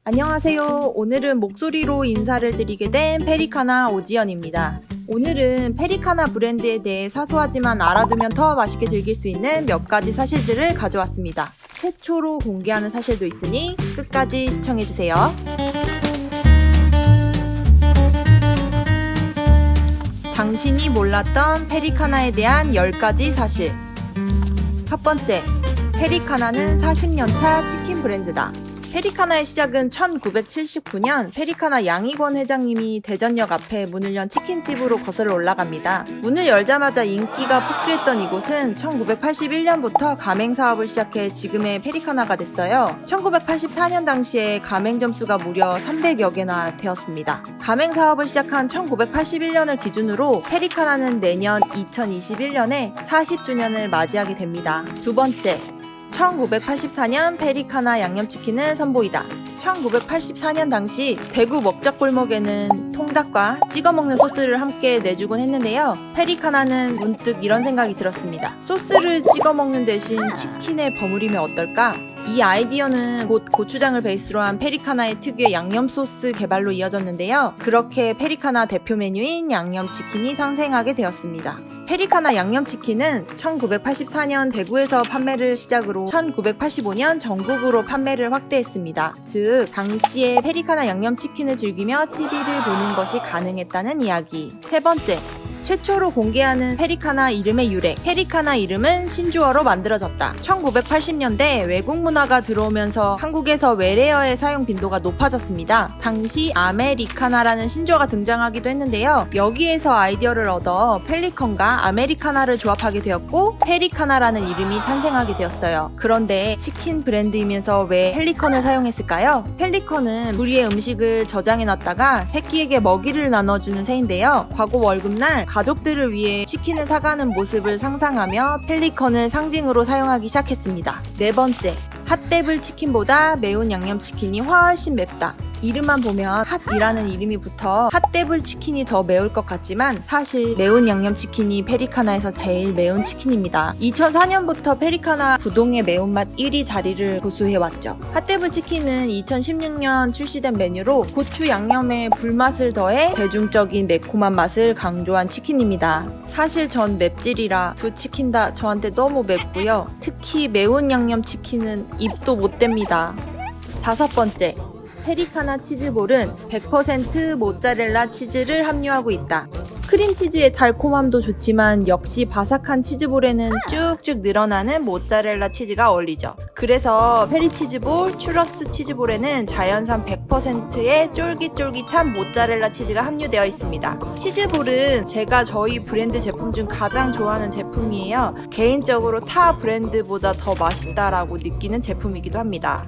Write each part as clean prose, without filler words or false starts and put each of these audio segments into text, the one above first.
안녕하세요. 오늘은 목소리로 인사를 드리게 된 페리카나 오지연입니다. 오늘은 페리카나 브랜드에 대해 사소하지만 알아두면 더 맛있게 즐길 수 있는 몇 가지 사실들을 가져왔습니다. 최초로 공개하는 사실도 있으니 끝까지 시청해주세요. 당신이 몰랐던 페리카나에 대한 10가지 사실. 첫 번째, 페리카나는 40년차 치킨 브랜드다. 페리카나의 시작은 1979년 페리카나 양익원 회장님이 대전역 앞에 문을 연 치킨집으로 거슬러 올라갑니다. 문을 열자마자 인기가 폭주했던 이곳은 1981년부터 가맹사업을 시작해 지금의 페리카나가 됐어요. 1984년 당시에 가맹점 수가 무려 300여 개나 되었습니다. 가맹사업을 시작한 1981년을 기준으로 페리카나는 내년 2021년에 40주년을 맞이하게 됩니다. 두 번째, 1984년 페리카나 양념치킨을 선보이다. 1984년 당시 대구 먹자골목에는 통닭과 찍어먹는 소스를 함께 내주곤 했는데요. 페리카나는 문득 이런 생각이 들었습니다. 소스를 찍어먹는 대신 치킨에 버무리면 어떨까? 이 아이디어는 곧 고추장을 베이스로 한 페리카나의 특유의 양념 소스 개발로 이어졌는데요. 그렇게 페리카나 대표 메뉴인 양념치킨이 탄생하게 되었습니다. 페리카나 양념치킨은 1984년 대구에서 판매를 시작으로 1985년 전국으로 판매를 확대했습니다. 즉, 당시에 페리카나 양념치킨을 즐기며 TV를 보는 것이 가능했다는 이야기. 세 번째, 최초로 공개하는 페리카나 이름의 유래. 페리카나 이름은 신주어로 만들어졌다. 1980년대 외국 문화가 들어오면서 한국에서 외래어의 사용 빈도가 높아졌습니다. 당시 아메리카나라는 신조어가 등장하기도 했는데요. 여기에서 아이디어를 얻어 펠리컨과 아메리카나를 조합하게 되었고 페리카나라는 이름이 탄생하게 되었어요. 그런데 치킨 브랜드이면서 왜 펠리컨을 사용했을까요? 펠리컨은 부리의 음식을 저장해놨다가 새끼에게 먹이를 나눠주는 새인데요. 과거 월급날 가족들을 위해 치킨을 사가는 모습을 상상하며 펠리컨을 상징으로 사용하기 시작했습니다. 네 번째, 핫데블 치킨보다 매운 양념치킨이 훨씬 맵다. 이름만 보면 핫이라는 이름이 붙어 핫데블 치킨이 더 매울 것 같지만 사실 매운 양념치킨이 페리카나에서 제일 매운 치킨입니다. 2004년부터 페리카나 부동의 매운맛 1위 자리를 고수해왔죠. 핫데블 치킨은 2016년 출시된 메뉴로 고추 양념에 불맛을 더해 대중적인 매콤한 맛을 강조한 치킨입니다. 사실 전 맵찔이라 두 치킨 다 저한테 너무 맵고요. 특히 매운 양념치킨은 입도 못 댑니다. 다섯 번째, 페리카나 치즈볼은 100% 모짜렐라 치즈를 함유하고 있다. 크림치즈의 달콤함도 좋지만 역시 바삭한 치즈볼에는 쭉쭉 늘어나는 모짜렐라 치즈가 어울리죠. 그래서 페리치즈볼, 추러스 치즈볼에는 자연산 100%의 쫄깃쫄깃한 모짜렐라 치즈가 함유되어 있습니다. 치즈볼은 제가 저희 브랜드 제품 중 가장 좋아하는 제품이에요. 개인적으로 타 브랜드보다 더 맛있다라고 느끼는 제품이기도 합니다.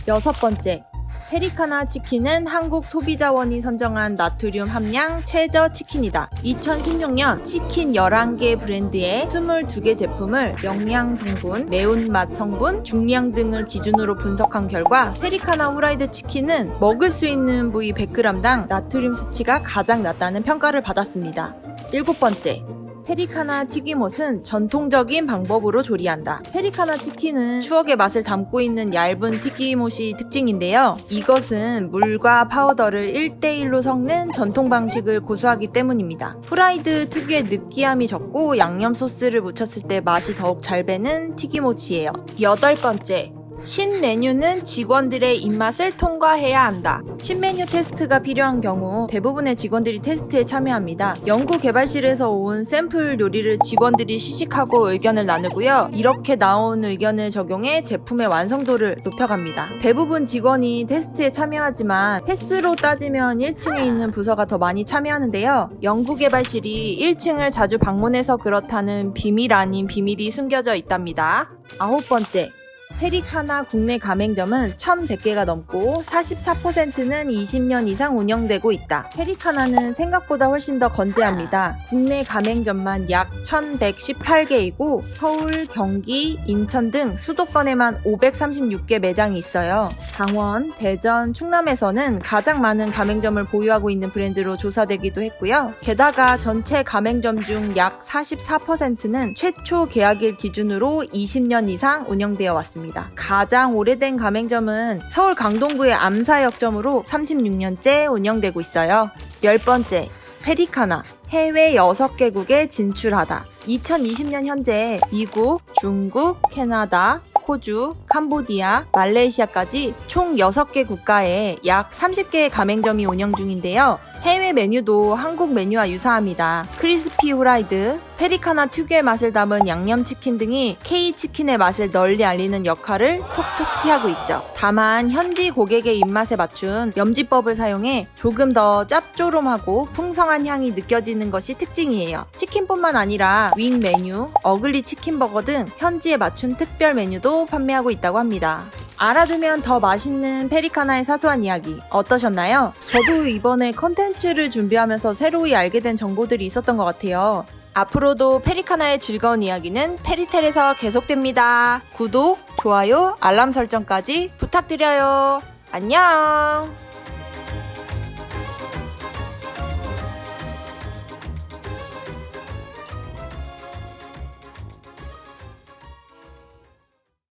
여섯 번째, 페리카나 치킨은 한국 소비자원이 선정한 나트륨 함량 최저 치킨이다. 2016년 치킨 11개 브랜드의 22개 제품을 영양 성분, 매운맛 성분, 중량 등을 기준으로 분석한 결과 페리카나 후라이드 치킨은 먹을 수 있는 부위 100g당 나트륨 수치가 가장 낮다는 평가를 받았습니다. 일곱 번째, 페리카나 튀김옷은 전통적인 방법으로 조리한다. 페리카나 치킨은 추억의 맛을 담고 있는 얇은 튀김옷이 특징인데요. 이것은 물과 파우더를 1대1로 섞는 전통 방식을 고수하기 때문입니다. 프라이드 특유의 느끼함이 적고 양념 소스를 묻혔을 때 맛이 더욱 잘 배는 튀김옷이에요. 여덟 번째, 신메뉴는 직원들의 입맛을 통과해야 한다. 신메뉴 테스트가 필요한 경우 대부분의 직원들이 테스트에 참여합니다. 연구개발실에서 온 샘플 요리를 직원들이 시식하고 의견을 나누고요. 이렇게 나온 의견을 적용해 제품의 완성도를 높여갑니다. 대부분 직원이 테스트에 참여하지만 횟수로 따지면 1층에 있는 부서가 더 많이 참여하는데요. 연구개발실이 1층을 자주 방문해서 그렇다는 비밀 아닌 비밀이 숨겨져 있답니다. 아홉 번째, 페리카나 국내 가맹점은 1,100개가 넘고 44%는 20년 이상 운영되고 있다. 페리카나는 생각보다 훨씬 더 건재합니다. 국내 가맹점만 약 1,118개이고 서울, 경기, 인천 등 수도권에만 536개 매장이 있어요. 강원, 대전, 충남에서는 가장 많은 가맹점을 보유하고 있는 브랜드로 조사되기도 했고요. 게다가 전체 가맹점 중 약 44%는 최초 계약일 기준으로 20년 이상 운영되어 왔습니다. 가맹점입니다. 가장 오래된 가맹점은 서울 강동구의 암사역점으로 36년째 운영되고 있어요. 10번째, 페리카나. 해외 6개국에 진출하다. 2020년 현재 미국, 중국, 캐나다, 호주, 캄보디아, 말레이시아까지 총 6개 국가에 약 30개의 가맹점이 운영 중인데요. 해외 메뉴도 한국 메뉴와 유사합니다. 크리스피 후라이드, 페리카나 특유의 맛을 담은 양념치킨 등이 K치킨의 맛을 널리 알리는 역할을 톡톡히 하고 있죠. 다만 현지 고객의 입맛에 맞춘 염지법을 사용해 조금 더 짭조름하고 풍성한 향이 느껴지는 것이 특징이에요. 치킨뿐만 아니라 윙 메뉴, 어글리 치킨버거 등 현지에 맞춘 특별 메뉴도 판매하고 있다고 합니다. 알아두면 더 맛있는 페리카나의 사소한 이야기 어떠셨나요? 저도 이번에 컨텐츠를 준비하면서 새로이 알게 된 정보들이 있었던 것 같아요. 앞으로도 페리카나의 즐거운 이야기는 페리텔에서 계속됩니다. 구독, 좋아요, 알람 설정까지 부탁드려요. 안녕!